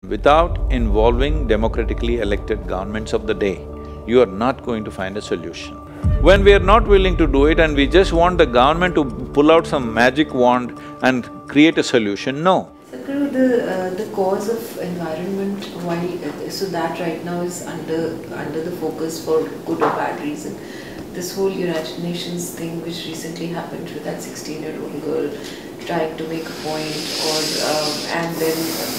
Without involving democratically elected governments of the day, you are not going to find a solution. When we are not willing to do it and we just want the government to pull out some magic wand and create a solution, no. Sadhguru, the cause of environment, so that right now is under the focus for good or bad reason. This whole United Nations thing which recently happened with that 16-year-old girl trying to make a point, and then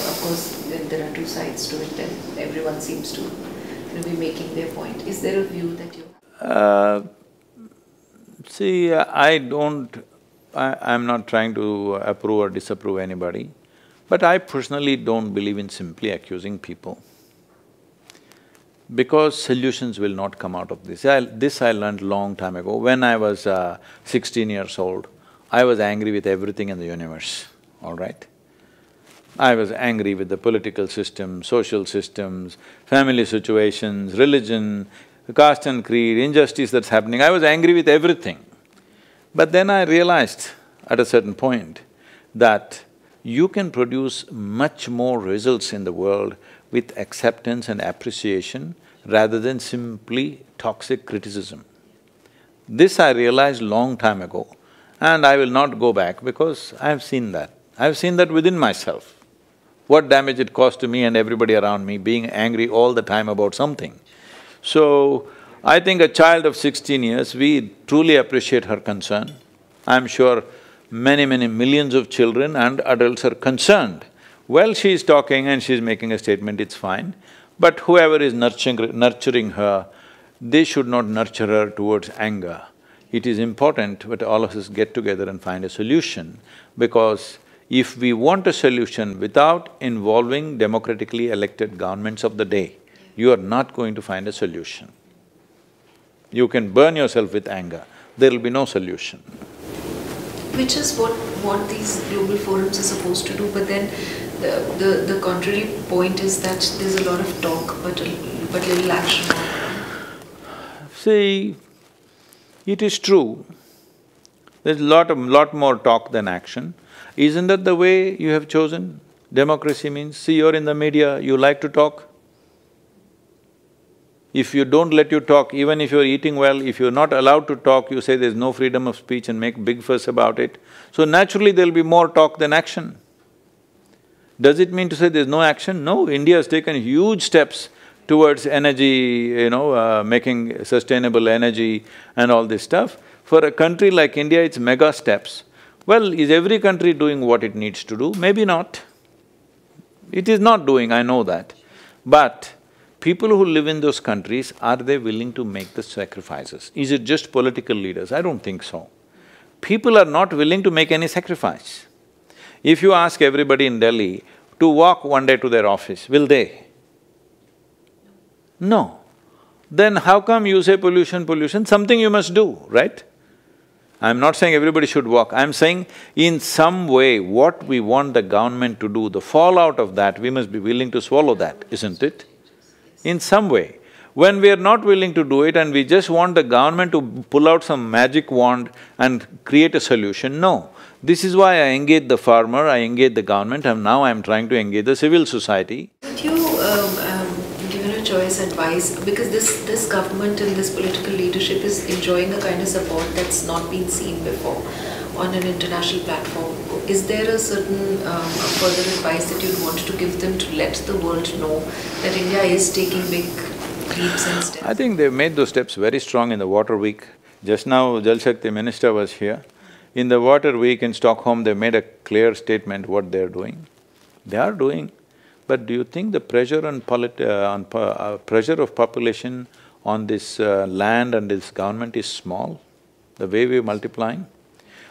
of course there are two sides to it, and everyone seems to be making their point. Is there a view that you… See, I'm not trying to approve or disapprove anybody, but I personally don't believe in simply accusing people, because solutions will not come out of this. This I learned long time ago. When I was 16 years old, I was angry with everything in the universe, all right? I was angry with the political system, social systems, family situations, religion, caste and creed, injustice that's happening. I was angry with everything. But then I realized at a certain point that you can produce much more results in the world with acceptance and appreciation rather than simply toxic criticism. This I realized long time ago, and I will not go back because I have seen that. I have seen that within myself. What damage it caused to me and everybody around me, being angry all the time about something. So, I think a child of 16 years, we truly appreciate her concern. I'm sure many millions of children and adults are concerned. Well, she's talking and she's making a statement, it's fine. But whoever is nurturing her, they should not nurture her towards anger. It is important that all of us get together and find a solution, because if we want a solution without involving democratically elected governments of the day, you are not going to find a solution. You can burn yourself with anger, there will be no solution. Which is what these global forums are supposed to do, but then the contrary point is that there's a lot of talk but little action. See, it is true, there's lot more talk than action. Isn't that the way you have chosen? Democracy means, see, you're in the media, you like to talk. If you don't let you talk, even if you're eating well, if you're not allowed to talk, you say there's no freedom of speech and make big fuss about it. So naturally there'll be more talk than action. Does it mean to say there's no action? No, India has taken huge steps towards energy, making sustainable energy and all this stuff. For a country like India, it's mega steps. Well, is every country doing what it needs to do? Maybe not. It is not doing, I know that. But people who live in those countries, are they willing to make the sacrifices? Is it just political leaders? I don't think so. People are not willing to make any sacrifice. If you ask everybody in Delhi to walk one day to their office, will they? No. Then how come you say pollution, pollution? Something you must do, right? I'm not saying everybody should walk, I'm saying in some way what we want the government to do, the fallout of that, we must be willing to swallow that, isn't it? In some way. When we are not willing to do it and we just want the government to pull out some magic wand and create a solution, no. This is why I engage the farmer, I engage the government, and now I'm trying to engage the civil society. But you, given a choice, advice, because this government and this political leadership is enjoying a kind of support that's not been seen before on an international platform. Is there a certain further advice that you'd want to give them to let the world know that India is taking big leaps and steps? I think they've made those steps very strong in the Water Week. Just now, Jal Shakti Minister was here. In the Water Week in Stockholm, they made a clear statement what they're doing. They are doing, but do you think the pressure on pressure of population on this land and this government is small, the way we're multiplying?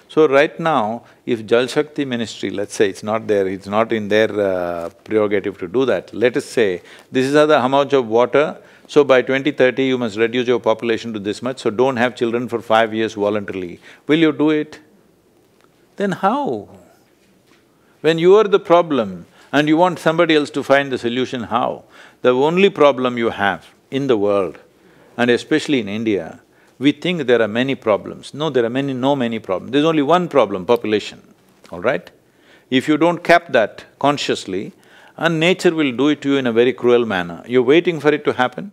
So right now, if Jal Shakti Ministry, let's say it's not in their prerogative to do that, let us say, this is how much of water, so by 2030 you must reduce your population to this much, so don't have children for 5 years voluntarily. Will you do it? Then how? When you are the problem and you want somebody else to find the solution, how? The only problem you have in the world, and especially in India, we think there are many problems. No, there are many problems. There's only one problem, population, all right? If you don't cap that consciously and nature will do it to you in a very cruel manner. You're waiting for it to happen.